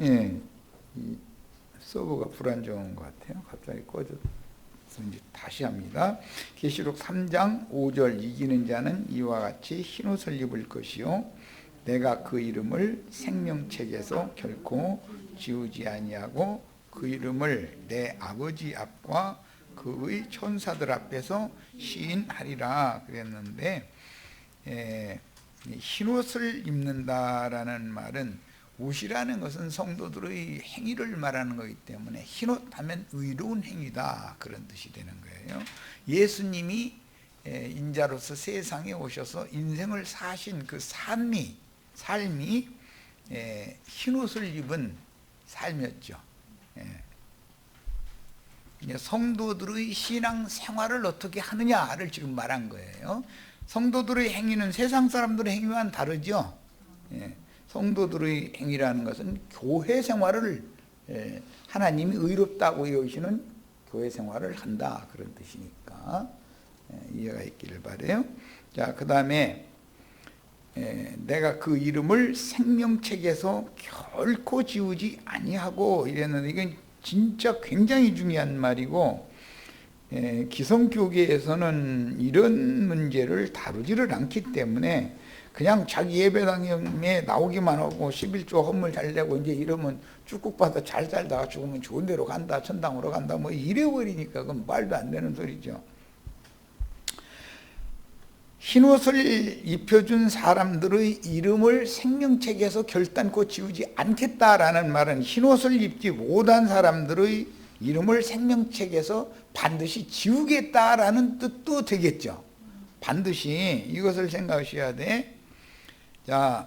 예, 이 서버가 불안정한 것 같아요. 갑자기 꺼져서 이제 다시 합니다. 계시록 3장 5절 이기는 자는 이와 같이 흰옷을 입을 것이요 내가 그 이름을 생명책에서 결코 지우지 아니하고 그 이름을 내 아버지 앞과 그의 천사들 앞에서 시인하리라 그랬는데, 흰옷을 입는다라는 말은, 옷이라는 것은 성도들의 행위를 말하는 거기 때문에 흰옷 하면 의로운 행위다 그런 뜻이 되는 거예요. 예수님이 인자로서 세상에 오셔서 인생을 사신 그 삶이 흰옷을 입은 삶이었죠. 성도들의 신앙 생활을 어떻게 하느냐를 지금 말한 거예요. 성도들의 행위는 세상 사람들의 행위와는 다르죠. 성도들의 행위라는 것은 교회 생활을, 하나님이 의롭다고 여기시는 교회 생활을 한다 그런 뜻이니까 이해가 있기를 바라요. 자, 그 다음에 내가 그 이름을 생명책에서 결코 지우지 아니하고 이랬는데, 이건 진짜 굉장히 중요한 말이고, 기성교계에서는 이런 문제를 다루지를 않기 때문에 그냥 자기 예배당에 나오기만 하고 11조 헌물 잘 내고 이제 이러면 축복받아 잘 살다가 죽으면 좋은 데로 간다, 천당으로 간다, 뭐 이래버리니까 그건 말도 안 되는 소리죠. 흰옷을 입혀준 사람들의 이름을 생명책에서 결단코 지우지 않겠다라는 말은 흰옷을 입지 못한 사람들의 이름을 생명책에서 반드시 지우겠다라는 뜻도 되겠죠. 반드시 이것을 생각하셔야 돼. 자,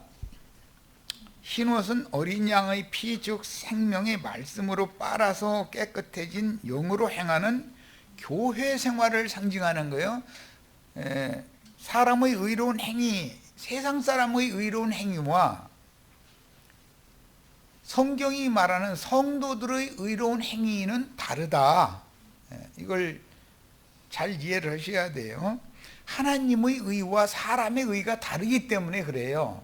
흰옷은 어린 양의 피, 즉 생명의 말씀으로 빨아서 깨끗해진 영으로 행하는 교회 생활을 상징하는 거예요. 사람의 의로운 행위, 세상 사람의 의로운 행위와 성경이 말하는 성도들의 의로운 행위는 다르다. 이걸 잘 이해를 하셔야 돼요. 하나님의 의와 사람의 의가 다르기 때문에 그래요.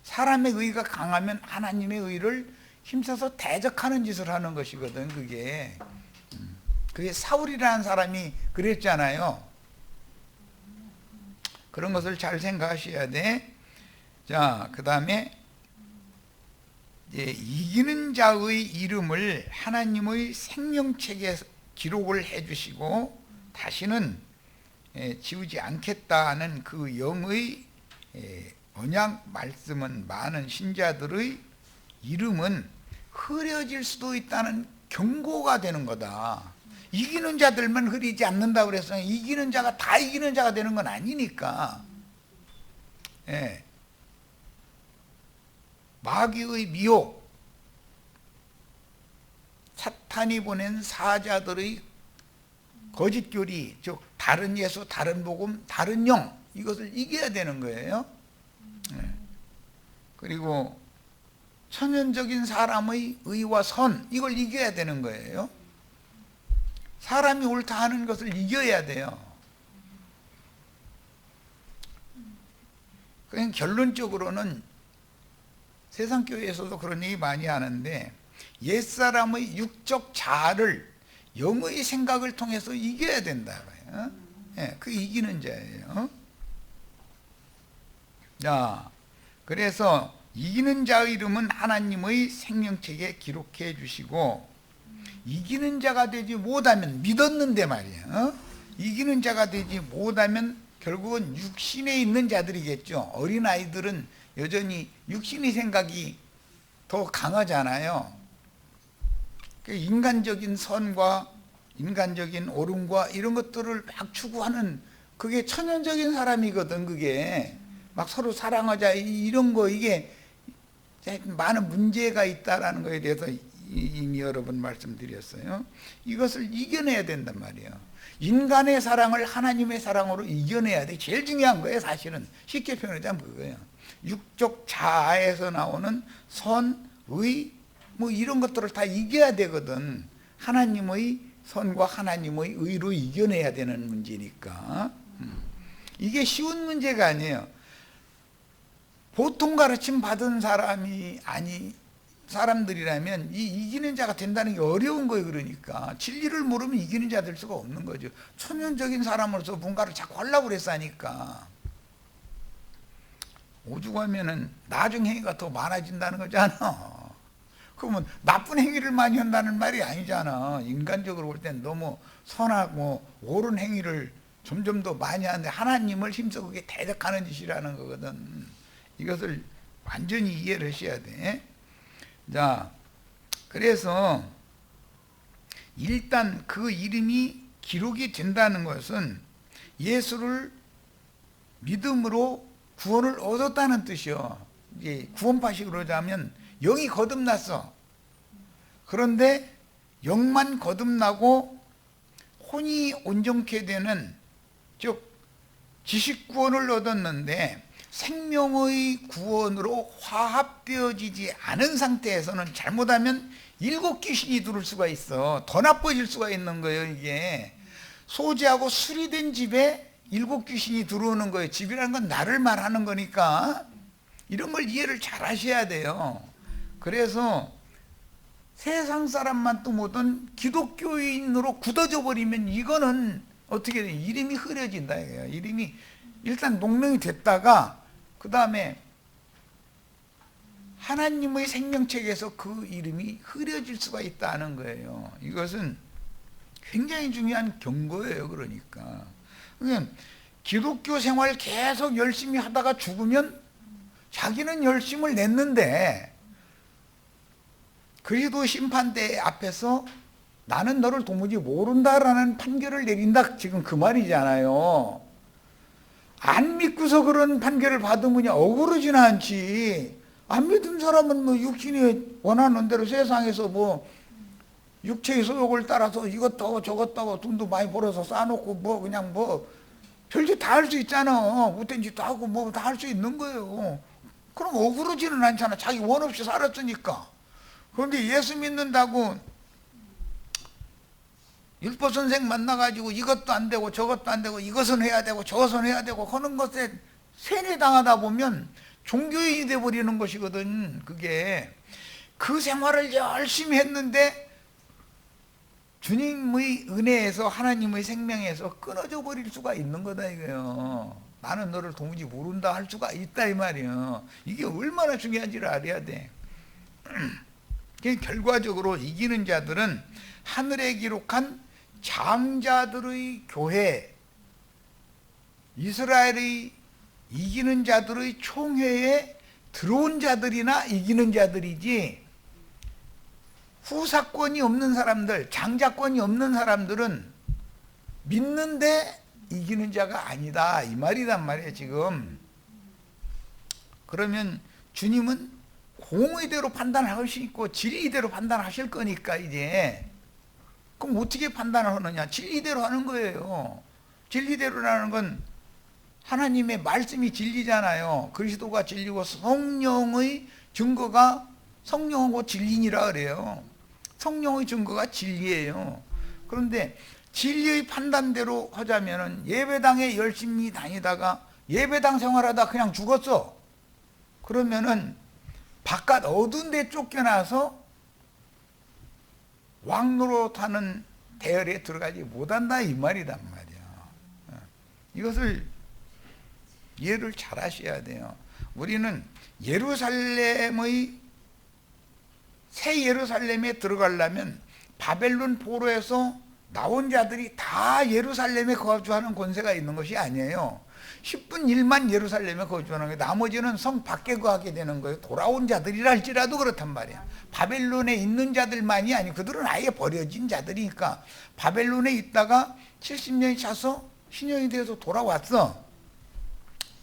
사람의 의가 강하면 하나님의 의를 힘써서 대적하는 짓을 하는 것이거든. 그게 사울이라는 사람이 그랬잖아요. 그런 것을 잘 생각하셔야 돼. 자, 그 다음에 이기는 자의 이름을 하나님의 생명책에 기록을 해주시고 다시는 지우지 않겠다는 그 영의 언약 말씀은 많은 신자들의 이름은 흐려질 수도 있다는 경고가 되는 거다. 이기는 자들만 흐리지 않는다고 그래서 이기는 자가 다 이기는 자가 되는 건 아니니까. 마귀의 미혹, 사탄이 보낸 사자들의 거짓 교리, 즉 다른 예수, 다른 복음, 다른 영, 이것을 이겨야 되는 거예요. 그리고 천연적인 사람의 의와 선, 이걸 이겨야 되는 거예요. 사람이 옳다 하는 것을 이겨야 돼요. 그냥 결론적으로는 세상 교회에서도 그런 얘기 많이 하는데, 옛사람의 육적 자아를 영의 생각을 통해서 이겨야 된다고요. 그 이기는 자예요. 자, 그래서 이기는 자의 이름은 하나님의 생명책에 기록해 주시고, 이기는 자가 되지 못하면, 믿었는데 말이에요, 이기는 자가 되지 못하면 결국은 육신에 있는 자들이겠죠. 어린아이들은 여전히 육신의 생각이 더 강하잖아요. 인간적인 선과 인간적인 옳음과 이런 것들을 막 추구하는, 그게 천연적인 사람이거든. 그게 막 서로 사랑하자 이런 거, 이게 많은 문제가 있다라는 거에 대해서 이미 여러 번 말씀드렸어요. 이것을 이겨내야 된단 말이에요. 인간의 사랑을 하나님의 사랑으로 이겨내야 돼. 제일 중요한 거예요. 사실은 쉽게 표현하자면 그거예요. 육적 자아에서 나오는 선, 의, 뭐 이런 것들을 다 이겨야 되거든. 하나님의 선과 하나님의 의로 이겨내야 되는 문제니까. 이게 쉬운 문제가 아니에요. 보통 가르침 받은 사람이 사람들이라면 이 이기는 자가 된다는 게 어려운 거예요. 그러니까 진리를 모르면 이기는 자 될 수가 없는 거죠. 초면적인 사람으로서 뭔가를 자꾸 하려고 그랬으니까. 오죽하면은 나중 행위가 더 많아진다는 거잖아. 그러면 나쁜 행위를 많이 한다는 말이 아니잖아. 인간적으로 볼 땐 너무 선하고 옳은 행위를 점점 더 많이 하는데 하나님을 힘써 그게 대적하는 짓이라는 거거든. 이것을 완전히 이해를 하셔야 돼. 자, 그래서 일단 그 이름이 기록이 된다는 것은 예수를 믿음으로 구원을 얻었다는 뜻이요. 이제 구원파식으로 하자면 영이 거듭났어. 그런데 영만 거듭나고 혼이 온전케 되는, 즉 지식 구원을 얻었는데 생명의 구원으로 화합되어지지 않은 상태에서는 잘못하면 7 귀신이 들어올 수가 있어. 더 나빠질 수가 있는 거예요. 이게 소지하고 수리된 집에 7 귀신이 들어오는 거예요. 집이라는 건 나를 말하는 거니까 이런 걸 이해를 잘 하셔야 돼요. 그래서 세상 사람만 또 못한 기독교인으로 굳어져 버리면 이거는 어떻게 돼? 이름이 흐려진다 이거예요. 이름이 일단 농명이 됐다가 그 다음에 하나님의 생명책에서 그 이름이 흐려질 수가 있다는 거예요. 이것은 굉장히 중요한 경고예요. 그러니까 기독교 생활 계속 열심히 하다가 죽으면 자기는 열심을 냈는데 그리스도 심판대 앞에서 나는 너를 도무지 모른다라는 판결을 내린다. 지금 그 말이잖아요. 안 믿고서 그런 판결을 받으면 억울하지는 않지. 안 믿은 사람은 뭐 육신이 원하는 대로 세상에서 뭐 육체의 소욕을 따라서 이것도 하고 저것도 하고 돈도 많이 벌어서 쌓아놓고 뭐 그냥 뭐 별짓 다 할 수 있잖아. 못된 짓도 하고 뭐 다 할 수 있는 거예요. 그럼 억울하지는 않잖아. 자기 원 없이 살았으니까. 그런데 예수 믿는다고 율법 선생 만나가지고 이것도 안 되고 저것도 안 되고 이것은 해야 되고 저것은 해야 되고 하는 것에 세뇌당하다 보면 종교인이 돼버리는 것이거든. 그게 그 생활을 열심히 했는데 주님의 은혜에서 하나님의 생명에서 끊어져 버릴 수가 있는 거다 이거예요. 나는 너를 도무지 모른다 할 수가 있다 이 말이에요. 이게 얼마나 중요한지를 알아야 돼. 결과적으로 이기는 자들은 하늘에 기록한 장자들의 교회, 이스라엘의 이기는 자들의 총회에 들어온 자들이나 이기는 자들이지, 후사권이 없는 사람들, 장자권이 없는 사람들은 믿는데 이기는 자가 아니다 이 말이란 말이에요. 지금 그러면 주님은 공의대로 판단할 수 있고 진리대로 판단하실 거니까 이제 그럼 어떻게 판단을 하느냐? 진리대로 하는 거예요. 진리대로라는 건 하나님의 말씀이 진리잖아요. 그리스도가 진리고 성령의 증거가 성령하고 진리니라 그래요. 성령의 증거가 진리예요. 그런데 진리의 판단대로 하자면은 예배당에 열심히 다니다가 예배당 생활하다 그냥 죽었어. 그러면은 바깥 어두운 데 쫓겨나서 왕노릇하는 대열에 들어가지 못한다 이 말이란 말이야. 이것을 이해를 잘 하셔야 돼요. 우리는 예루살렘의 새 예루살렘에 들어가려면 바벨론 포로에서 나온 자들이 다 예루살렘에 거주하는 권세가 있는 것이 아니에요. 10분 1만 예루살렘에 거주하는 거예요. 나머지는 성 밖에 거하게 되는 거예요. 돌아온 자들이라 할지라도 그렇단 말이야. 바벨론에 있는 자들만이 아니고 그들은 아예 버려진 자들이니까 바벨론에 있다가 70년이 차서 신령이 되어서 돌아왔어.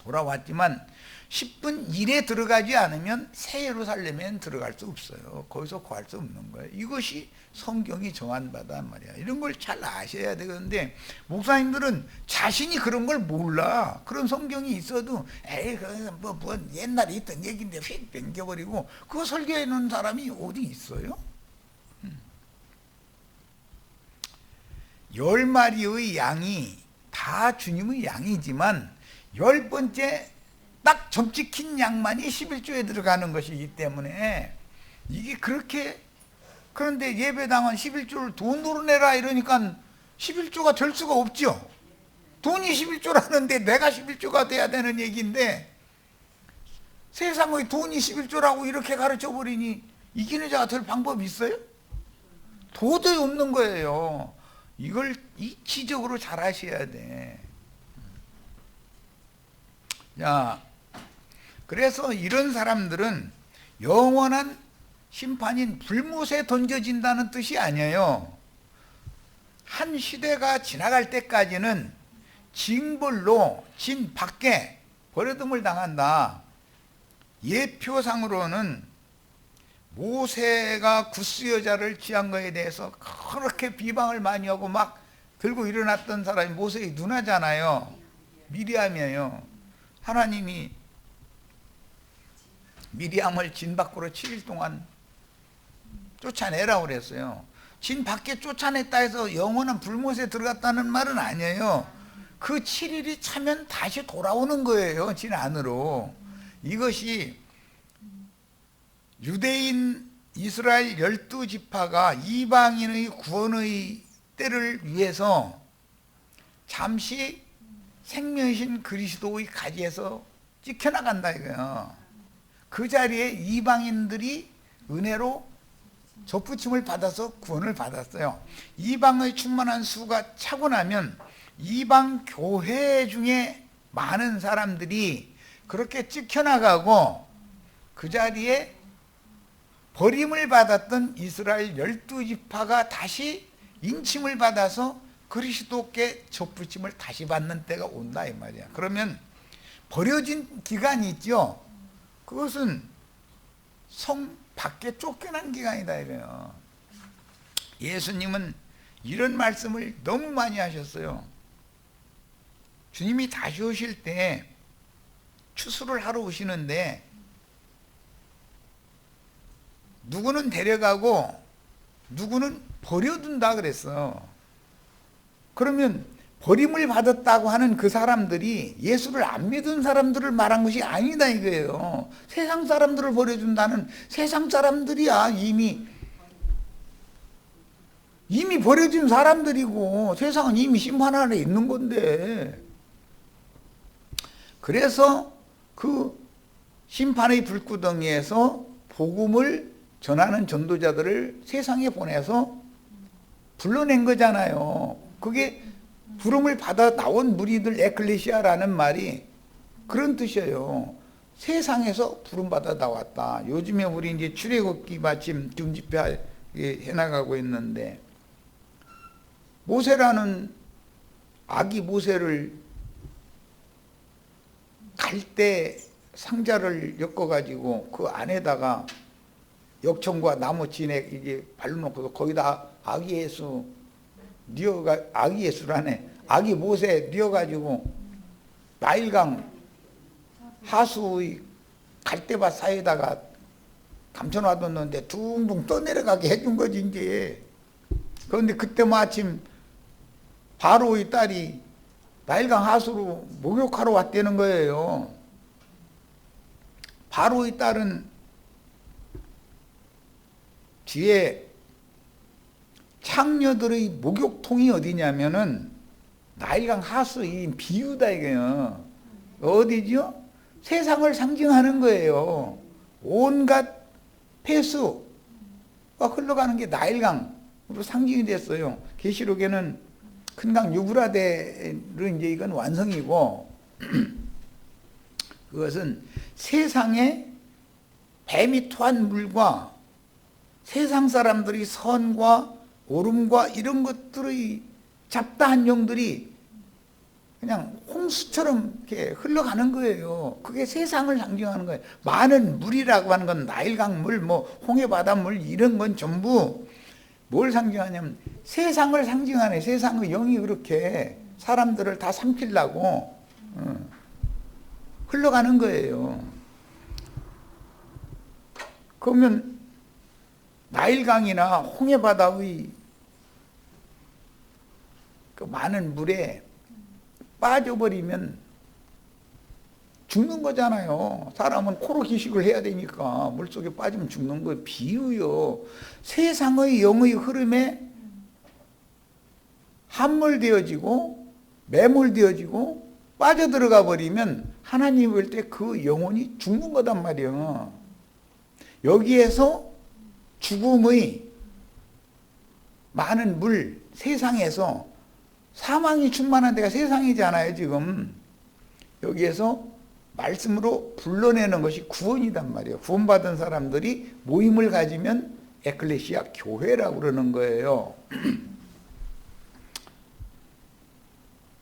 돌아왔지만 10분 1에 들어가지 않으면 새 예루살렘에는 들어갈 수 없어요. 거기서 구할 수 없는 거예요. 이것이 성경이 정한 바단 말이야. 이런 걸 잘 아셔야 되는데 목사님들은 자신이 그런 걸 몰라. 그런 성경이 있어도 에이 뭐 옛날에 있던 얘기인데 휙 넘겨버리고 그거 설교해 놓은 사람이 어디 있어요? 10마리의 양이 다 주님의 양이지만 10번째 딱 점 찍힌 양만이 11조에 들어가는 것이기 때문에 이게 그렇게, 그런데 예배당은 11조를 돈으로 내라 이러니까 11조가 될 수가 없죠. 돈이 11조라는데 내가 11조가 돼야 되는 얘기인데, 세상의 돈이 11조라고 이렇게 가르쳐 버리니 이기는 자가 될 방법이 있어요? 도저히 없는 거예요. 이걸 이치적으로 잘 하셔야 돼. 자, 그래서 이런 사람들은 영원한 심판인 불못에 던져진다는 뜻이 아니에요. 한 시대가 지나갈 때까지는 징벌로 진 밖에 버려둠을 당한다. 예표상으로는 모세가 구스 여자를 취한 것에 대해서 그렇게 비방을 많이 하고 막 들고 일어났던 사람이 모세의 누나잖아요. 미리암이에요. 하나님이 미리암을 진 밖으로 7일 동안 쫓아내라고 그랬어요. 진 밖에 쫓아냈다 해서 영원한 불못에 들어갔다는 말은 아니에요. 그 7일이 차면 다시 돌아오는 거예요. 진 안으로. 이것이 유대인 이스라엘 12지파가 이방인의 구원의 때를 위해서 잠시 생명이신 그리스도의 가지에서 찍혀나간다 이거예요. 그 자리에 이방인들이 은혜로 접붙임을 받아서 구원을 받았어요. 이방의 충만한 수가 차고 나면 이방 교회 중에 많은 사람들이 그렇게 찍혀나가고 그 자리에 버림을 받았던 이스라엘 12지파가 다시 인침을 받아서 그리스도께 접붙임을 다시 받는 때가 온다 이 말이야. 그러면 버려진 기간이 있죠. 그것은 성 밖에 쫓겨난 기간이다 이래요. 예수님은 이런 말씀을 너무 많이 하셨어요. 주님이 다시 오실 때 추수를 하러 오시는데 누구는 데려가고 누구는 버려둔다 그랬어. 그러면 버림을 받았다고 하는 그 사람들이 예수를 안 믿은 사람들을 말한 것이 아니다 이거예요. 세상 사람들을 버려준다는, 세상 사람들이야 이미 버려진 사람들이고 세상은 이미 심판 아래 있는 건데. 그래서 그 심판의 불구덩이에서 복음을 전하는 전도자들을 세상에 보내서 불러낸 거잖아요. 그게 부름을 받아 나온 무리들, 에클레시아라는 말이 그런 뜻이에요. 세상에서 부름받아 나왔다. 요즘에 우리 이제 출애굽기 마침 중집회 해나가고 있는데, 모세라는 아기 모세를 갈대 상자를 엮어가지고 그 안에다가 역청과 나무 진액 이게 발라놓고서 거기다 아기 예수 아기 예수라네. 아기 모세 뉘어가지고 나일강 하수의 갈대밭 사이에다가 감춰놔뒀는데 둥둥 떠내려가게 해준 거지 이제. 그런데 그때 마침 바로의 딸이 나일강 하수로 목욕하러 왔다는 거예요. 바로의 딸은 뒤에 창녀들의 목욕통이 어디냐면은 나일강 하수인 비유다 이거요. 어디죠? 세상을 상징하는 거예요. 온갖 폐수가 흘러가는 게 나일강으로 상징이 됐어요. 계시록에는 큰 강 유브라데로 이제 이건 완성이고 그것은 세상에 뱀이 토한 물과 세상 사람들이 선과 오름과 이런 것들의 잡다한 영들이 그냥 홍수처럼 이렇게 흘러가는 거예요. 그게 세상을 상징하는 거예요. 많은 물이라고 하는 건 나일강물, 뭐 홍해바닷물 이런 건 전부 뭘 상징하냐면 세상을 상징하네. 세상의 영이 그렇게 사람들을 다 삼키려고 흘러가는 거예요. 그러면 나일강이나 홍해바다의 그 많은 물에 빠져버리면 죽는 거잖아요. 사람은 코로 기식을 해야 되니까 물속에 빠지면 죽는 거예요. 비유요. 세상의 영의 흐름에 함몰되어지고 매몰되어지고 빠져들어가 버리면 하나님 볼 때 그 영혼이 죽는 거단 말이에요. 여기에서 죽음의 많은 물, 세상에서 사망이 충만한 데가 세상이잖아요, 지금. 여기에서 말씀으로 불러내는 것이 구원이단 말이에요. 구원받은 사람들이 모임을 가지면 에클레시아, 교회라고 그러는 거예요.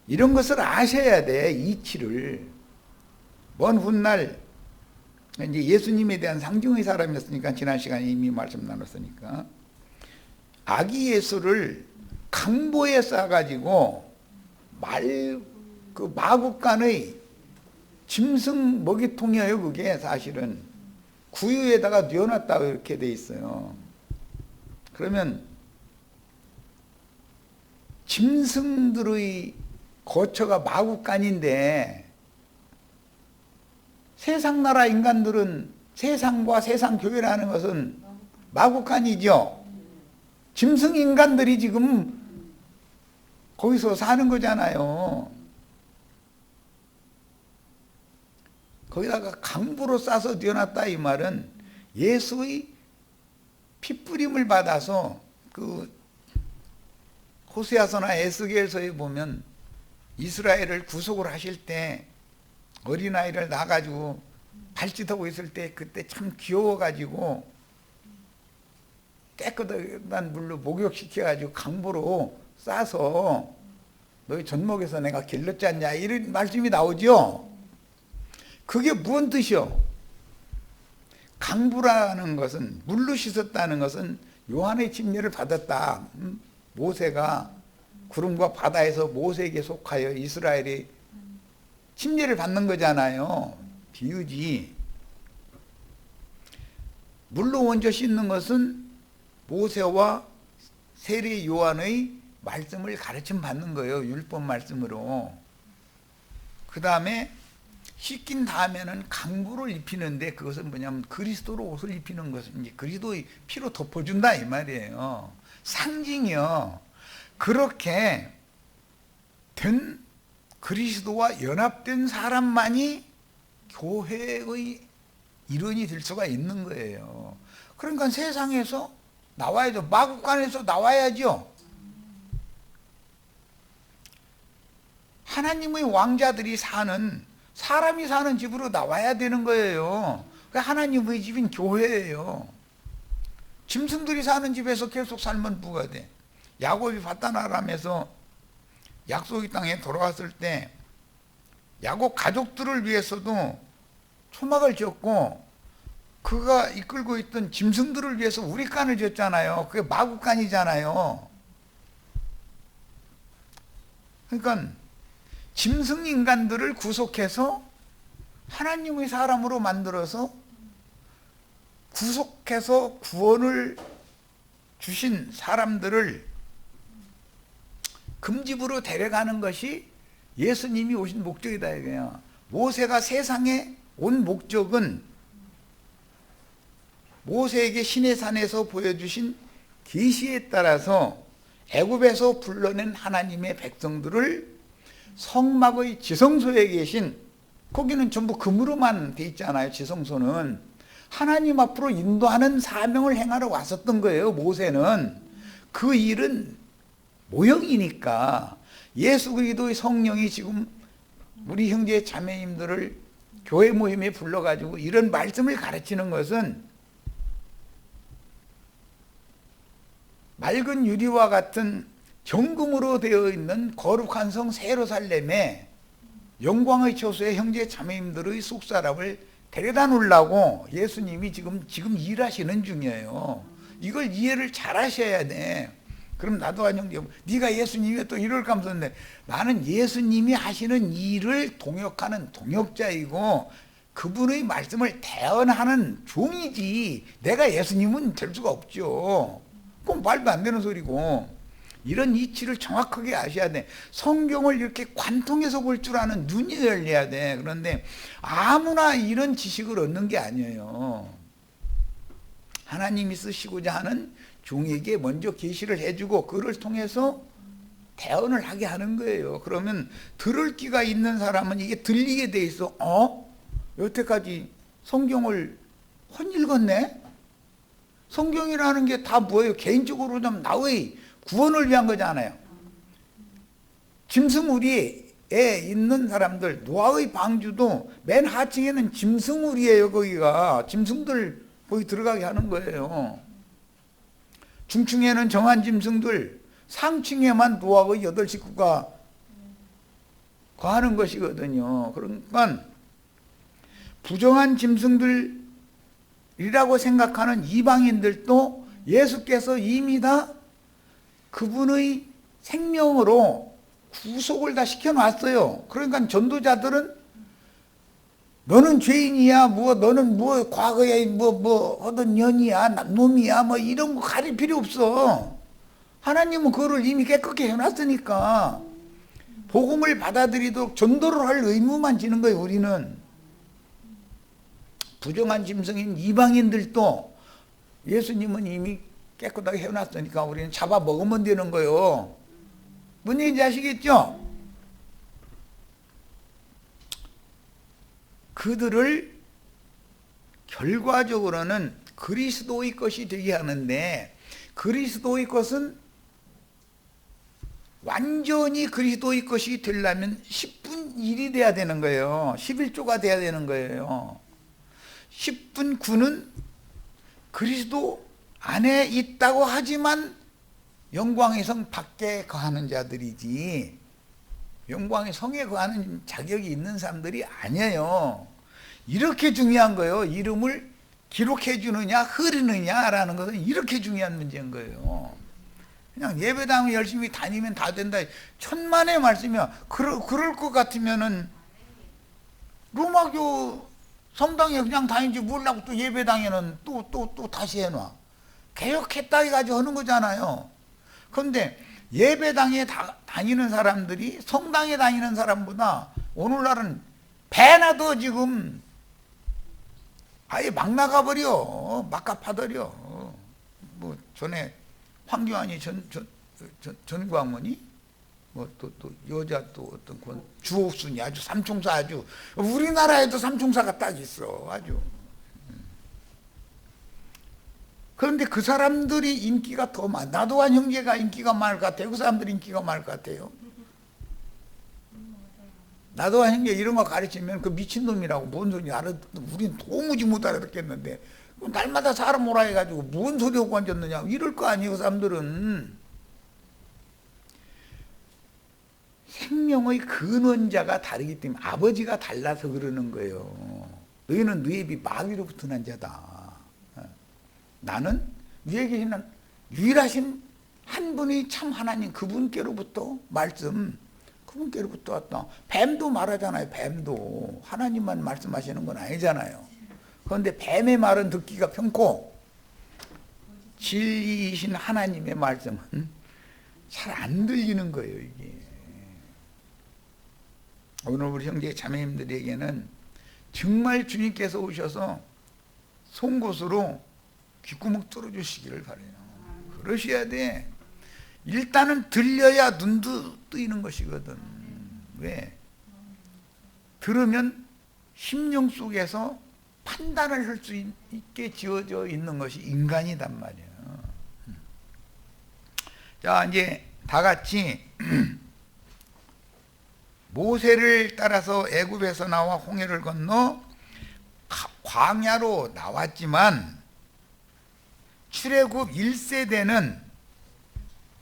이런 것을 아셔야 돼, 이치를. 먼 훗날, 이제 예수님에 대한 상징의 사람이었으니까, 지난 시간에 이미 말씀 나눴으니까, 아기 예수를 강보에 싸가지고, 그 마국간의 짐승 먹이통이에요, 그게 사실은. 구유에다가 뉘어놨다고 이렇게 돼 있어요. 그러면, 짐승들의 거처가 마국간인데, 세상 나라 인간들은 세상과 세상 교회라는 것은 마국간이죠. 짐승 인간들이 지금 거기서 사는 거잖아요. 거기다가 강부로 싸서 뉘어놨다 이 말은 예수의 핏부림을 받아서 그 호세아서나 에스겔서에 보면 이스라엘을 구속을 하실 때 어린아이를 낳아가지고 발짓하고 있을 때 그때 참 귀여워가지고 깨끗한 물로 목욕시켜가지고 강보로 싸서 너희 젖먹에서 내가 길렀지 않냐 이런 말씀이 나오죠. 그게 무슨 뜻이요? 강부라는 것은 물로 씻었다는 것은 요한의 침례를 받았다. 모세가 구름과 바다에서 모세에게 속하여 이스라엘이 침례를 받는 거잖아요. 비유지. 물로 먼저 씻는 것은 모세와 세례 요한의 말씀을 가르침 받는 거예요. 율법 말씀으로. 그 다음에 씻긴 다음에는 강구를 입히는데 그것은 뭐냐면 그리스도로 옷을 입히는 것은 이제 그리스도의 피로 덮어준다 이 말이에요. 상징이요. 그렇게 된 그리스도와 연합된 사람만이 교회의 일원이 될 수가 있는 거예요. 그러니까 세상에서 나와야죠. 마국간에서 나와야죠. 하나님의 왕자들이 사는, 사람이 사는 집으로 나와야 되는 거예요. 하나님의 집인 교회예요. 짐승들이 사는 집에서 계속 살면 뭐가 돼? 야곱이 바다나람에서 약속의 땅에 돌아왔을 때 야곱 가족들을 위해서도 초막을 지었고 그가 이끌고 있던 짐승들을 위해서 우리간을 지었잖아요. 그게 마국간이잖아요. 그러니까 짐승 인간들을 구속해서 하나님의 사람으로 만들어서 구속해서 구원을 주신 사람들을 금집으로 데려가는 것이 예수님이 오신 목적이다 이거예요. 모세가 세상에 온 목적은 모세에게 시내산에서 보여주신 계시에 따라서 애굽에서 불러낸 하나님의 백성들을 성막의 지성소에 계신, 거기는 전부 금으로만 돼 있잖아요. 지성소는 하나님 앞으로 인도하는 사명을 행하러 왔었던 거예요. 모세는 그 일은 모형이니까 예수 그리스도의 성령이 지금 우리 형제 자매님들을 교회 모임에 불러가지고 이런 말씀을 가르치는 것은 맑은 유리와 같은 정금으로 되어 있는 거룩한 성 예루살렘에 영광의 처소에 형제 자매님들의 속사람을 데려다 놓으려고 예수님이 지금 일하시는 중이에요. 이걸 이해를 잘 하셔야 돼. 그럼 나도 한 형제, 네가 예수님이 또 이럴까 하면서 나는 예수님이 하시는 일을 동역하는 동역자이고 그분의 말씀을 대언하는 종이지 내가 예수님은 될 수가 없죠. 그건 말도 안 되는 소리고 이런 이치를 정확하게 아셔야 돼. 성경을 이렇게 관통해서 볼 줄 아는 눈이 열려야 돼. 그런데 아무나 이런 지식을 얻는 게 아니에요. 하나님이 쓰시고자 하는 종에게 먼저 계시를 해주고 그를 통해서 대언을 하게 하는 거예요. 그러면 들을 귀가 있는 사람은 이게 들리게 돼 있어. 여태까지 성경을 헛 읽었네? 성경이라는 게 다 뭐예요? 개인적으로 좀 나의 구원을 위한 거잖아요. 짐승우리에 있는 사람들, 노아의 방주도 맨 하층에는 짐승우리예요. 거기가 짐승들 거기 들어가게 하는 거예요. 중층에는 정한 짐승들, 상층에만 노아의 8 식구가 거하는 것이거든요. 그러니까 부정한 짐승들이라고 생각하는 이방인들도 예수께서 이미 다 그분의 생명으로 구속을 다 시켜놨어요. 그러니까 전도자들은 너는 죄인이야, 너는 과거에 하던 년이야, 놈이야, 이런 거 가릴 필요 없어. 하나님은 그거를 이미 깨끗게 해놨으니까 복음을 받아들이도록 전도를 할 의무만 지는 거예요. 우리는 부정한 짐승인 이방인들도 예수님은 이미 깨끗하게 해놨으니까 우리는 잡아 먹으면 되는 거예요. 뭔 얘기인지 아시겠죠? 그들을 결과적으로는 그리스도의 것이 되게 하는데, 그리스도의 것은 완전히 그리스도의 것이 되려면 10분 1이 돼야 되는 거예요. 11조가 돼야 되는 거예요. 10분 9는 그리스도 안에 있다고 하지만 영광의 성 밖에 거하는 자들이지, 영광의 성에 거하는 자격이 있는 사람들이 아니에요. 이렇게 중요한 거예요. 이름을 기록해 주느냐 흐르느냐라는 것은 이렇게 중요한 문제인 거예요. 그냥 예배당을 열심히 다니면 다 된다, 천만의 말씀이야. 그럴 것 같으면은 로마교 성당에 그냥 다니지 몰라고 또 예배당에는 또 다시 해놔. 개혁했다 해가지고 하는 거잖아요. 그런데 예배당에 다니는 사람들이 성당에 다니는 사람보다 오늘날은 배나 더 지금 아예 막 나가버려. 막 갚아버려. 전에 황교안이 전광훈이 또 여자 또 어떤 주옥순이 아주 삼총사, 아주 우리나라에도 삼총사가 딱 있어. 아주. 그런데 그 사람들이 인기가 더 많아. 나도한 형제가 인기가 많을 것 같아요. 그 사람들이 인기가 많을 것 같아요. 나도한 형제 이런 거 가르치면 그 미친놈이라고 뭔 소리 우린 도무지 못 알아듣겠는데 날마다 사람 오라 해가지고 뭔 소리 하고 앉았느냐 이럴 거 아니에요. 그 사람들은 생명의 근원자가 다르기 때문에 아버지가 달라서 그러는 거예요. 너희는 너희 애비 마귀로부터 난 자다. 나는 위에 계시는 유일하신 한 분이 참 하나님, 그분께로부터 말씀, 그분께로부터 왔다. 뱀도 말하잖아요. 뱀도 하나님만 말씀하시는 건 아니잖아요. 그런데 뱀의 말은 듣기가 편고 진리이신 하나님의 말씀은 잘 안 들리는 거예요. 이게 오늘 우리 형제 자매님들에게는 정말 주님께서 오셔서 송곳으로 귓구멍 뚫어주시기를 바라요. 그러셔야 돼. 일단은 들려야 눈도 뜨이는 것이거든. 왜? 들으면 심령 속에서 판단을 할 수 있게 지어져 있는 것이 인간이단 말이에요. 자, 이제 다 같이 모세를 따라서 애굽에서 나와 홍해를 건너 광야로 나왔지만 출애굽 1세대는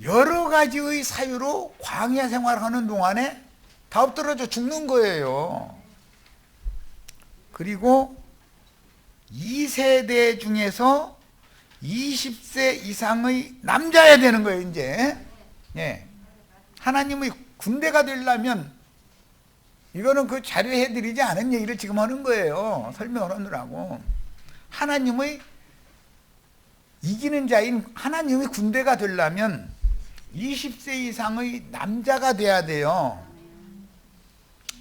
여러 가지의 사유로 광야 생활하는 동안에 다 엎드러져 죽는 거예요. 그리고 2세대 중에서 20세 이상의 남자야 되는 거예요. 이제 하나님의 군대가 되려면 이거는 그 자료에 해드리지 않은 얘기를 지금 하는 거예요. 설명을 하느라고. 하나님의 이기는 자인 하나님의 군대가 되려면 20세 이상의 남자가 돼야 돼요.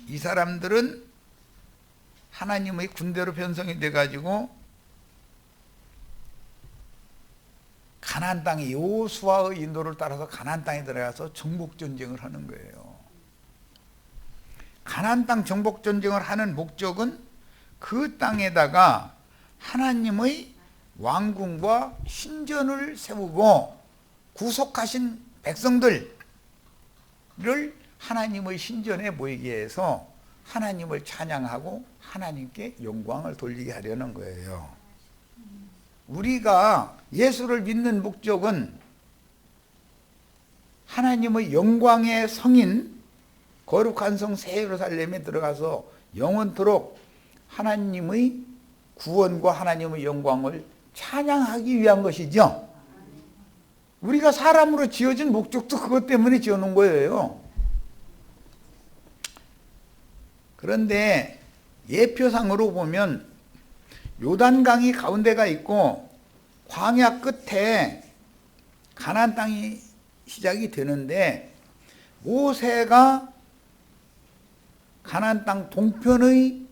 이 사람들은 하나님의 군대로 편성이 돼가지고 가나안 땅에 여호수아의 인도를 따라서 가나안 땅에 들어가서 정복 전쟁을 하는 거예요. 가나안 땅 정복 전쟁을 하는 목적은 그 땅에다가 하나님의 왕궁과 신전을 세우고 구속하신 백성들을 하나님의 신전에 모이게 해서 하나님을 찬양하고 하나님께 영광을 돌리게 하려는 거예요. 우리가 예수를 믿는 목적은 하나님의 영광의 성인 거룩한 성 새 예루살렘에 들어가서 영원토록 하나님의 구원과 하나님의 영광을 찬양하기 위한 것이죠. 우리가 사람으로 지어진 목적도 그것 때문에 지어놓은 거예요. 그런데 예표상으로 보면 요단강이 가운데가 있고 광야 끝에 가나안 땅이 시작이 되는데 모세가 가나안 땅 동편의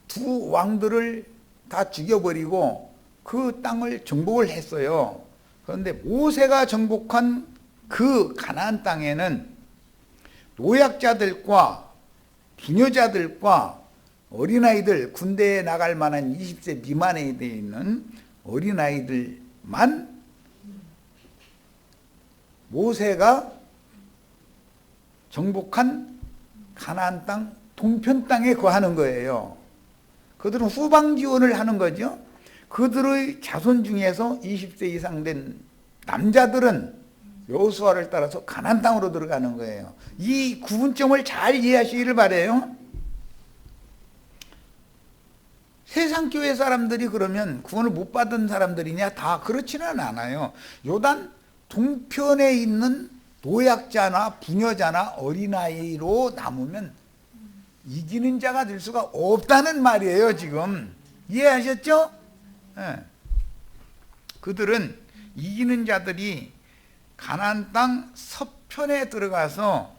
두 왕들을 다 죽여버리고 그 땅을 정복을 했어요. 그런데 모세가 정복한 그 가나안 땅에는 노약자들과 부녀자들과 어린아이들, 군대에 나갈 만한 20세 미만에 되어 있는 어린아이들만 모세가 정복한 가나안 땅 동편 땅에 거하는 거예요. 그들은 후방 지원을 하는 거죠. 그들의 자손 중에서 20세 이상 된 남자들은 여호수아를 따라서 가나안 땅으로 들어가는 거예요. 이 구분점을 잘 이해하시기를 바라요. 세상 교회 사람들이 그러면 구원을 못 받은 사람들이냐? 다 그렇지는 않아요. 요단 동편에 있는 노약자나 부녀자나 어린아이로 남으면 이기는 자가 될 수가 없다는 말이에요. 지금 이해하셨죠? 네. 그들은 이기는 자들이 가나안 땅 서편에 들어가서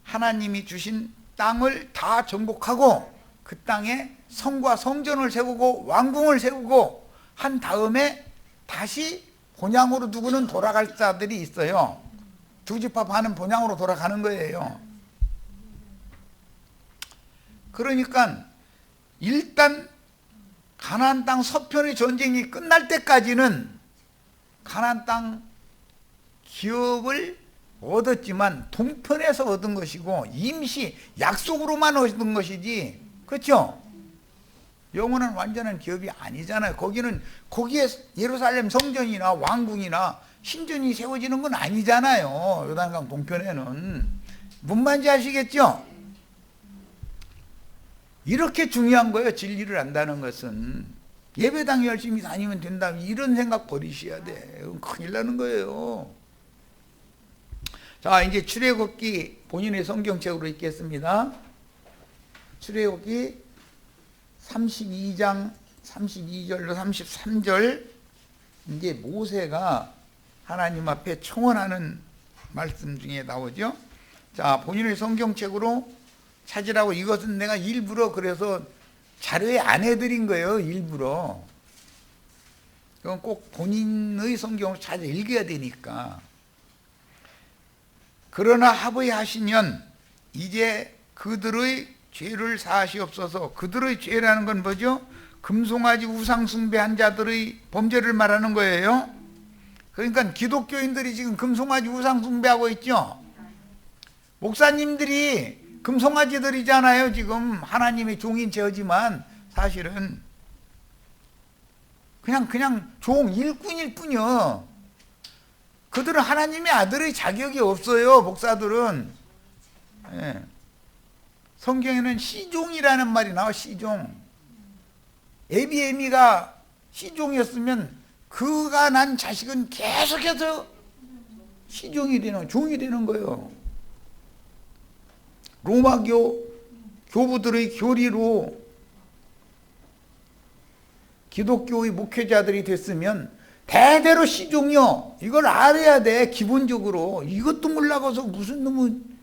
하나님이 주신 땅을 다 정복하고 그 땅에 성과 성전을 세우고 왕궁을 세우고 한 다음에 다시 본향으로 누구는 돌아갈 자들이 있어요. 두 집합하는 본향으로 돌아가는 거예요. 그러니까 일단 가나안 땅 서편의 전쟁이 끝날 때까지는 가나안 땅 기업을 얻었지만 동편에서 얻은 것이고 임시 약속으로만 얻은 것이지, 그렇죠? 영원한 완전한 기업이 아니잖아요. 거기에 예루살렘 성전이나 왕궁이나 신전이 세워지는 건 아니잖아요. 요단강 동편에는. 뭔 말인지 아시겠죠? 이렇게 중요한 거예요. 진리를 안다는 것은. 예배당 열심히 다니면 된다, 이런 생각 버리셔야 돼. 큰일 나는 거예요. 자, 이제 출애굽기 본인의 성경책으로 읽겠습니다. 출애굽기 32장 32절로 33절. 이제 모세가 하나님 앞에 청원하는 말씀 중에 나오죠. 자, 본인의 성경책으로 찾으라고. 이것은 내가 일부러 그래서 자료에 안 해드린 거예요. 일부러. 그건 꼭 본인의 성경을 찾아 읽어야 되니까. 그러나 하보이하시면 이제 그들의 죄를 사하시옵소서. 그들의 죄라는 건 뭐죠? 금송아지 우상 숭배한 자들의 범죄를 말하는 거예요. 그러니까 기독교인들이 지금 금송아지 우상 숭배하고 있죠. 목사님들이 금송아지들이잖아요. 지금 하나님의 종인 죄지만 사실은 그냥 종 일꾼일 뿐이요. 그들은 하나님의 아들의 자격이 없어요. 목사들은. 예. 성경에는 시종이라는 말이 나와. 시종. 에비에미가 시종이었으면 그가 난 자식은 계속해서 시종이 되는, 종이 되는 거예요. 로마교 교부들의 교리로 기독교의 목회자들이 됐으면 대대로 시종이요. 이걸 알아야 돼. 기본적으로. 이것도 몰라가서 무슨 놈은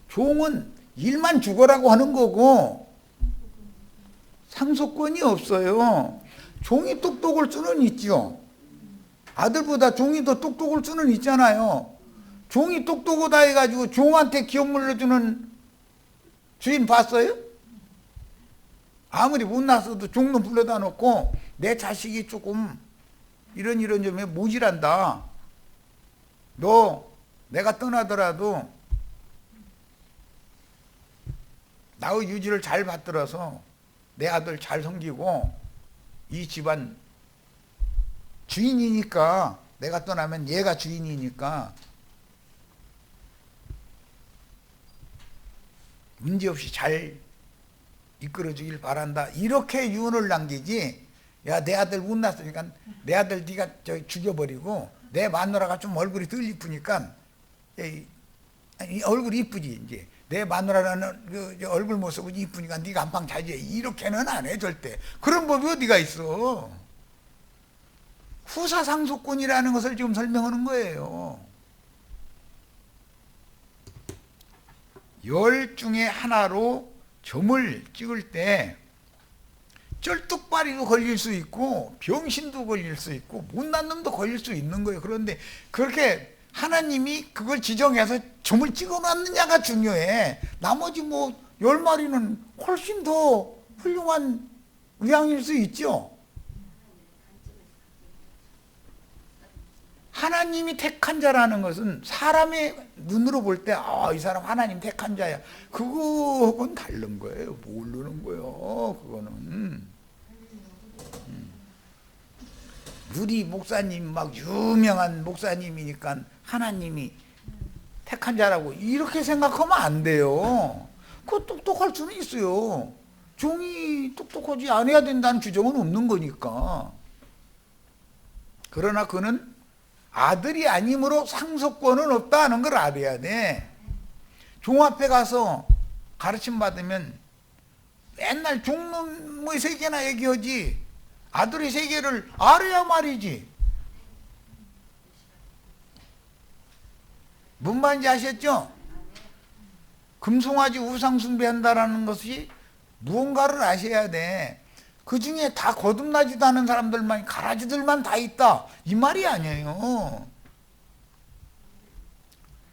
종은 일만 죽어라고 하는 거고 상속권이 없어요. 종이 똑똑할 수는 있죠. 아들보다 종이 더 똑똑할 수는 있잖아요. 종이 똑똑하다 해가지고 종한테 기업 물려주는 주인 봤어요? 아무리 못났어도 종로 불러다 놓고 내 자식이 조금 이런 점에 모질한다. 너 내가 떠나더라도 나의 유지를 잘 받들어서 내 아들 잘 섬기고 이 집안 주인이니까 내가 떠나면 얘가 주인이니까 문제없이 잘 이끌어주길 바란다. 이렇게 유언을 남기지. 야, 내 아들 못났으니까 내 아들 네가 죽여버리고 내 마누라가 좀 얼굴이 덜 이쁘니까 얼굴이 이쁘지 이제 내 마누라는 그 얼굴 모습이 이쁘니까 네가 한방 자제. 이렇게는 안 해 절대. 그런 법이 어디가 있어. 후사상속권이라는 것을 지금 설명하는 거예요. 열 중에 하나로 점을 찍을 때 쩔뚝발이도 걸릴 수 있고 병신도 걸릴 수 있고 못난 놈도 걸릴 수 있는 거예요. 그런데 그렇게 하나님이 그걸 지정해서 점을 찍어놨느냐가 중요해. 나머지 뭐 10마리는 훨씬 더 훌륭한 의향일 수 있죠. 하나님이 택한 자라는 것은 사람의 눈으로 볼 때 이 사람 하나님 택한 자야. 그거하고는 다른 거예요. 모르는 거예요. 그거는. 누리 목사님 막 유명한 목사님이니까 하나님이 택한 자라고 이렇게 생각하면 안 돼요. 그거 똑똑할 수는 있어요. 종이 똑똑하지 않아야 된다는 규정은 없는 거니까. 그러나 그는 아들이 아니므로 상속권은 없다는 걸 알아야 돼. 종 앞에 가서 가르침 받으면 맨날 종놈의 세계나 얘기하지 아들의 세계를 알아야 말이지. 뭔 말인지 아셨죠? 금송아지 우상숭배한다라는 것이 무언가를 아셔야 돼. 그 중에 다 거듭나지도 않은 사람들만, 가라지들만 다 있다. 이 말이 아니에요.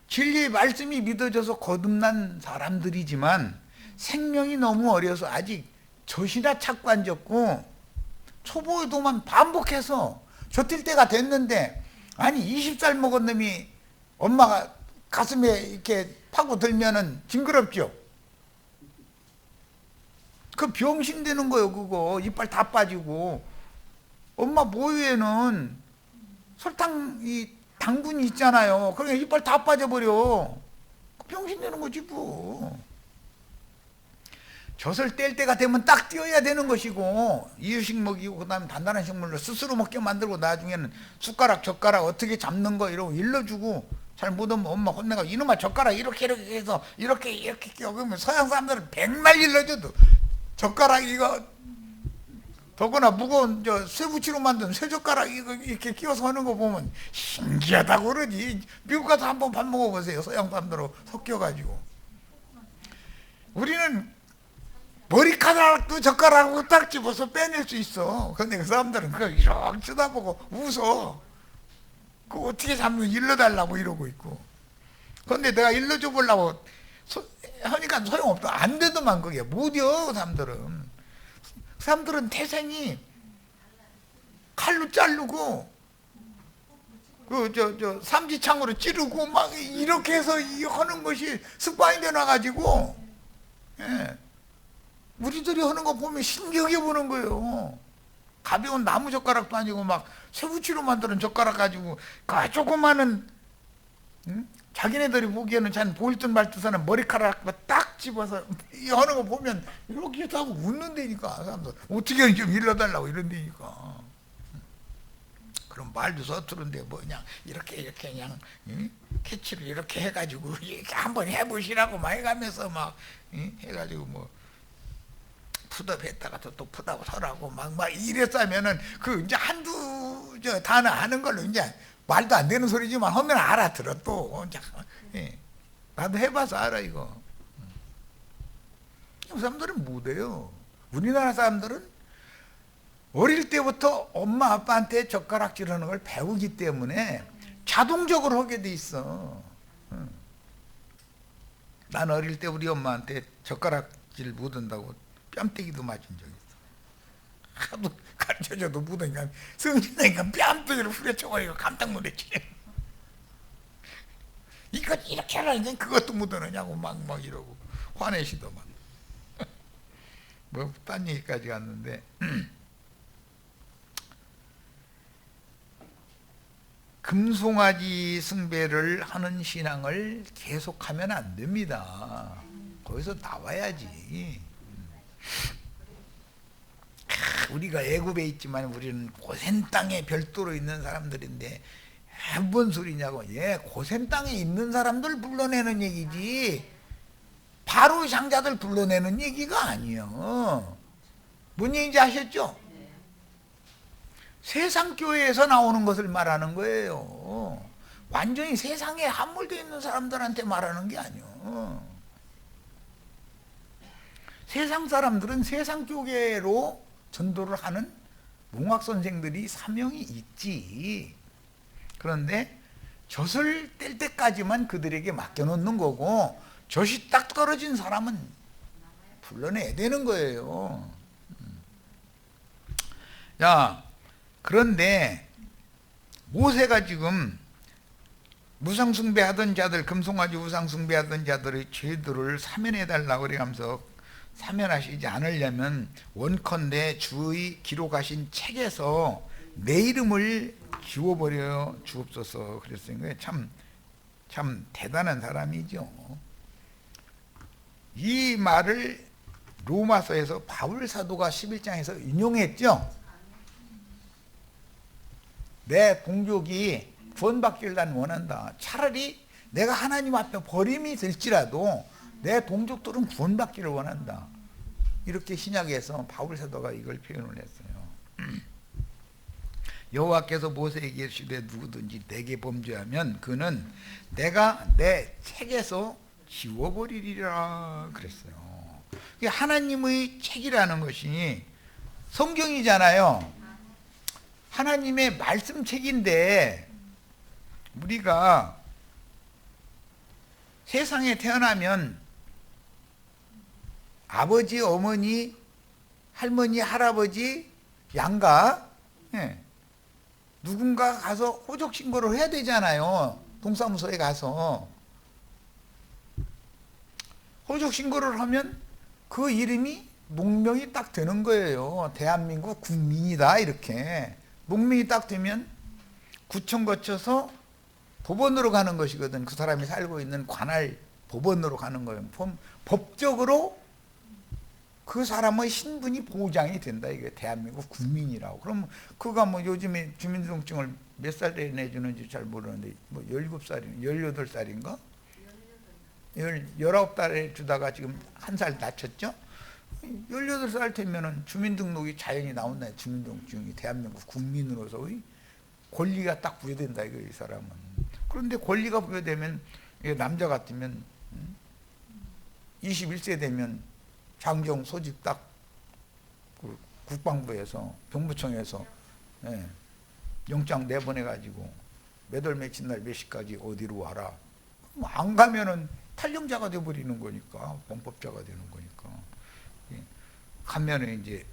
진리의 말씀이 믿어져서 거듭난 사람들이지만 생명이 너무 어려서 아직 젖이나 찾고 앉았고 초보에도만 반복해서 젖을 때가 됐는데, 아니 20살 먹은 놈이 엄마가 가슴에 이렇게 파고들면은 징그럽죠. 그 병신 되는 거예요. 그거 이빨 다 빠지고. 엄마 모유에는 설탕 이 당분이 있잖아요. 그러니까 이빨 다 빠져버려. 병신 되는 거지 뭐. 젖을 뗄 때가 되면 딱 띄어야 되는 것이고, 이유식 먹이고 그 다음에 단단한 식물로 스스로 먹게 만들고 나중에는 숟가락 젓가락 어떻게 잡는 거 이러고 일러주고, 잘 못하면 엄마 혼내가 이놈아 젓가락 이렇게 해서 이렇게 끼워. 그러면 서양 사람들은 백날 일러줘도 젓가락 이거 더구나 무거운 쇠붙이로 만든 쇠젓가락 이거 이렇게 끼워서 하는 거 보면 신기하다고 그러지. 미국 가서 한번 밥 먹어보세요. 서양 사람들하고 섞여가지고. 우리는 머리카락도 젓가락으로 딱 집어서 빼낼 수 있어. 근데 그 사람들은 그걸 이렇게 쳐다보고 웃어. 그거 어떻게 잡는 일러달라고 이러고 있고. 근데 내가 일러줘 보려고 하니까 소용없다. 안 되더만 그게. 못이여 사람들은 태생이 칼로 자르고 삼지창으로 찌르고 막 이렇게 해서 하는 것이 습관이 되나가지고, 예. 우리들이 하는 거 보면 신기하게 보는 거예요. 가벼운 나무 젓가락도 아니고 막 쇠붙이로 만드는 젓가락 가지고 그 조그마한, 자기네들이 보기에는 잘 보일듯 말듯하는 머리카락 딱 집어서 하는 거 보면 이렇게 하고 웃는다니까. 사람들 어떻게 좀 일러달라고 이런다니까. 그럼 말도 서투른데 뭐 그냥 이렇게 그냥 캐치를 이렇게 해가지고 이렇게 한번 해보시라고 막 해가면서 막 해가지고 뭐 푸드업 했다가 또 푸드업 서라고 막 이랬으면은 그 이제 한두 저 단어 하는 걸로 이제 말도 안 되는 소리지만 하면 알아들어 또. 예. 나도 해봐서 알아 이거. 그 사람들은 못해요. 우리나라 사람들은 어릴 때부터 엄마 아빠한테 젓가락질 하는 걸 배우기 때문에 자동적으로 하게 돼 있어. 난 어릴 때 우리 엄마한테 젓가락질 묻은다고 뺨때기도 맞은 적 있어. 하도 가르쳐줘도 묻으니까 성진이니까 뺨때기를 후려쳐가지고 깜짝 놀랐지. 이거 이렇게 하라니까 그것도 묻어넣냐고 막 이러고 화내시더만. 뭐 딴 얘기까지 갔는데 금송아지 숭배를 하는 신앙을 계속하면 안 됩니다. 거기서 나와야지. 우리가 애굽에 있지만 우리는 고센 땅에 별도로 있는 사람들인데 뭔 소리냐고. 예, 고센 땅에 있는 사람들 불러내는 얘기지 바로 장자들 불러내는 얘기가 아니에요. 뭔 얘기인지 아셨죠? 세상 교회에서 나오는 것을 말하는 거예요. 완전히 세상에 함몰되어 있는 사람들한테 말하는 게 아니에요. 세상 사람들은 세상 교회로 전도를 하는 몽학 선생들이 사명이 있지. 그런데 젖을 뗄 때까지만 그들에게 맡겨놓는 거고 젖이 딱 떨어진 사람은 불러내야 되는 거예요. 자, 그런데 모세가 지금 우상숭배하던 자들, 금송아지 우상숭배하던 자들의 죄들을 사면해달라고 그래가면서 사면하시지 않으려면 원컨대 주의 기록하신 책에서 내 이름을 지워버려 주옵소서 그랬으니까 참 대단한 사람이죠. 이 말을 로마서에서 바울 사도가 11장에서 인용했죠. 내 동족이 구원받기를 난 원한다. 차라리 내가 하나님 앞에 버림이 될지라도 내 동족들은 구원받기를 원한다. 이렇게 신약에서 바울 사도가 이걸 표현을 했어요. 여호와께서 모세에게 이르시되 누구든지 내게 범죄하면 그는 내가 내 책에서 지워버리리라 그랬어요. 하나님의 책이라는 것이 성경이잖아요. 하나님의 말씀책인데 우리가 세상에 태어나면 아버지, 어머니, 할머니, 할아버지, 양가 누군가 가서 호적 신고를 해야 되잖아요. 동사무소에 가서 호적 신고를 하면 그 이름이 농명이 딱 되는 거예요. 대한민국 국민이다 이렇게. 농민이 딱 되면 구청 거쳐서 법원으로 가는 것이거든. 그 사람이 살고 있는 관할 법원으로 가는 거예요. 법적으로 그 사람의 신분이 보장이 된다. 이게 대한민국 국민이라고. 그럼 그가 뭐 요즘에 주민등록증을 몇 살에 내주는지 잘 모르는데 뭐 17살인가 18살인가? 19달에 주다가 지금 한 살 낮췄죠? 18살 되면은 주민등록이 자연히 나온다. 주민등록증이 대한민국 국민으로서의 권리가 딱 부여된다. 이거 이 사람은. 그런데 권리가 부여되면 남자 같으면 21세 되면 장정 소집 딱 국방부에서 병무청에서 영장 내보내 가지고 몇 월 며칠 날 몇 시까지 어디로 와라. 안 가면은 탈영자가 돼 버리는 거니까 범법자가 되는 거니까. 가면은 이제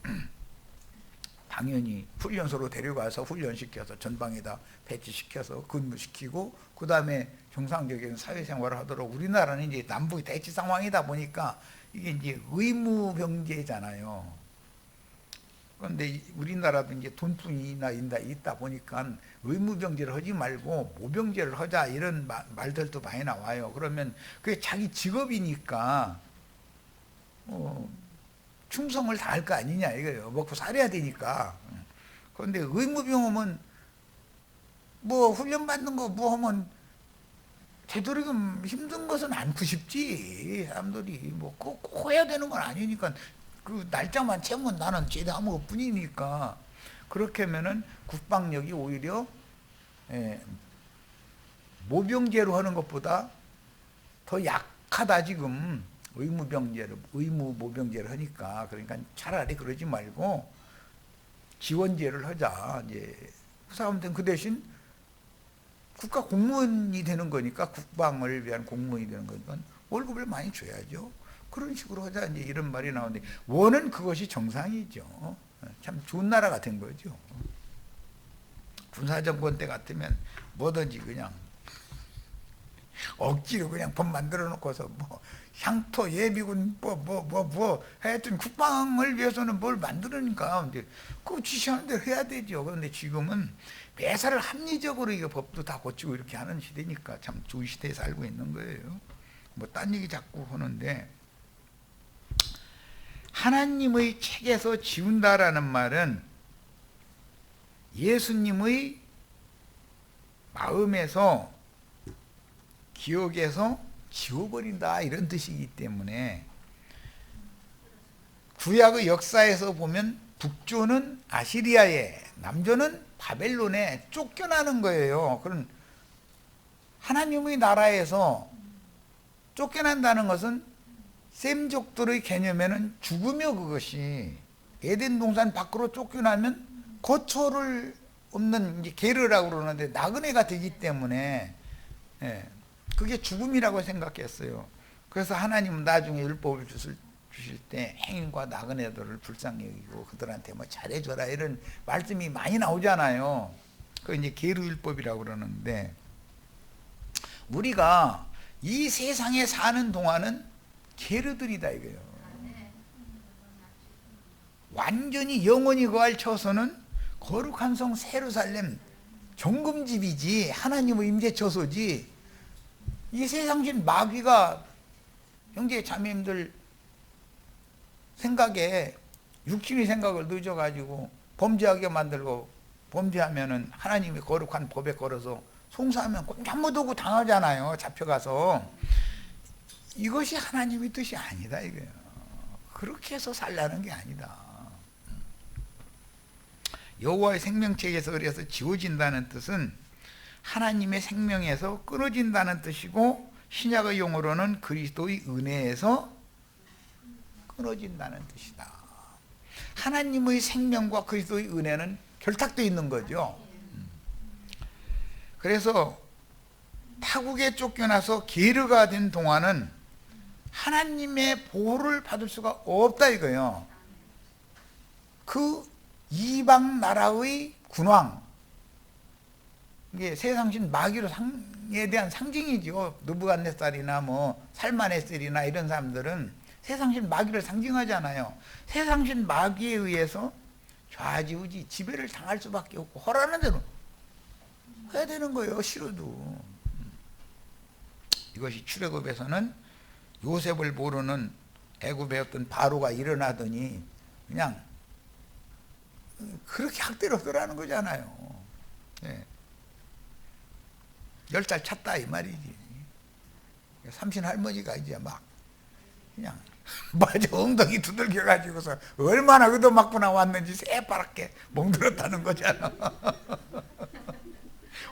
당연히 훈련소로 데려가서 훈련시켜서 전방에다 배치시켜서 근무시키고 그 다음에 정상적인 사회생활을 하도록. 우리나라는 이제 남북이 대치 상황이다 보니까 이게 이제 의무병제잖아요. 그런데 우리나라도 이제 돈풍이나 있다 보니까 의무병제를 하지 말고 모병제를 하자 이런 말들도 많이 나와요. 그러면 그게 자기 직업이니까 충성을 다할 거 아니냐 이거예요. 먹고 살아야 되니까. 그런데 의무병하면 뭐 훈련 받는 거 뭐 하면 되도록이면 힘든 것은 않고 싶지. 사람들이 뭐 꼭 해야 되는 건 아니니까 그 날짜만 채우면 나는 제대한 것뿐이니까 그렇게 하면은 국방력이 오히려 모병제로 하는 것보다 더 약하다 지금. 의무 모병제를 하니까. 그러니까 차라리 그러지 말고 지원제를 하자. 이제 그 사람들은 그 대신 국가 공무원이 되는 거니까, 국방을 위한 공무원이 되는 거니까 월급을 많이 줘야죠. 그런 식으로 하자, 이제 이런 말이 나오는데, 원은 그것이 정상이죠. 참 좋은 나라가 된 거죠. 군사정권 때 같으면 뭐든지 그냥 억지로 그냥 법 만들어 놓고서 뭐 향토 예비군 하여튼 국방을 위해서는 뭘 만들으니까 이제 그 지시하는 대로 해야 되죠. 그런데 지금은 매사를 합리적으로 이게 법도 다 고치고 이렇게 하는 시대니까 참 좋은 시대에 살고 있는 거예요. 뭐 딴 얘기 자꾸 하는데, 하나님의 책에서 지운다라는 말은 예수님의 마음에서, 기억에서 지워버린다, 이런 뜻이기 때문에, 구약의 역사에서 보면 북조는 아시리아에, 남조는 바벨론에 쫓겨나는 거예요. 그런 하나님의 나라에서 쫓겨난다는 것은 셈족들의 개념에는 죽으며, 그것이 에덴 동산 밖으로 쫓겨나면 거처를 없는, 이제 게르라고 그러는데 나그네가 되기 때문에 그게 죽음이라고 생각했어요. 그래서 하나님은 나중에 율법을 주실 때 행인과 나그네들을 불쌍히 여기고 그들한테 뭐 잘해줘라, 이런 말씀이 많이 나오잖아요. 그 이제 계류율법이라고 그러는데, 우리가 이 세상에 사는 동안은 계류들이다 이거예요. 완전히 영원히 거할 처소는 거룩한 성 예루살렘 정금집이지, 하나님의 임재 처소지. 이 세상신 마귀가 형제 자매님들 생각에, 육신의 생각을 늦어가지고 범죄하게 만들고, 범죄하면은 하나님의 거룩한 법에 걸어서 송사하면 꼼짝 못하고 당하잖아요, 잡혀가서. 이것이 하나님의 뜻이 아니다 이거예요. 그렇게 해서 살라는 게 아니다. 여호와의 생명책에서 그래서 지워진다는 뜻은 하나님의 생명에서 끊어진다는 뜻이고, 신약의 용어로는 그리스도의 은혜에서 끊어진다는 뜻이다. 하나님의 생명과 그리스도의 은혜는 결탁되어 있는 거죠. 그래서 타국에 쫓겨나서 게르가 된 동안은 하나님의 보호를 받을 수가 없다 이거예요. 그 이방 나라의 군왕, 이게 세상신 마귀에 대한 상징이죠. 느부갓네살이나 뭐 살마네셀이나 이런 사람들은 세상신 마귀를 상징하잖아요. 세상신 마귀에 의해서 좌지우지 지배를 당할 수밖에 없고, 허라는 대로 해야 되는 거예요, 싫어도. 이것이 출애굽에서는 요셉을 모르는 애굽의 어떤 바로가 일어나더니 그냥 그렇게 학대로더라는 거잖아요. 10살 찼다 이 말이지. 삼신 할머니가 이제 막 그냥 맞아 엉덩이 두들겨 가지고서 얼마나 얻어맞고 나왔는지 새파랗게 멍들었다는 거잖아.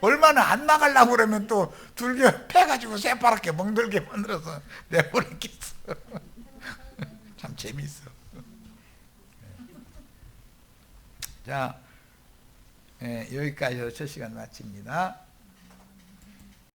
얼마나 안 나가려고 그러면 또 둘겨 패가지고 새파랗게 멍들게 만들어서 내보냈겠어. 참 재밌어. 자, 여기까지 해서 첫 시간 마칩니다.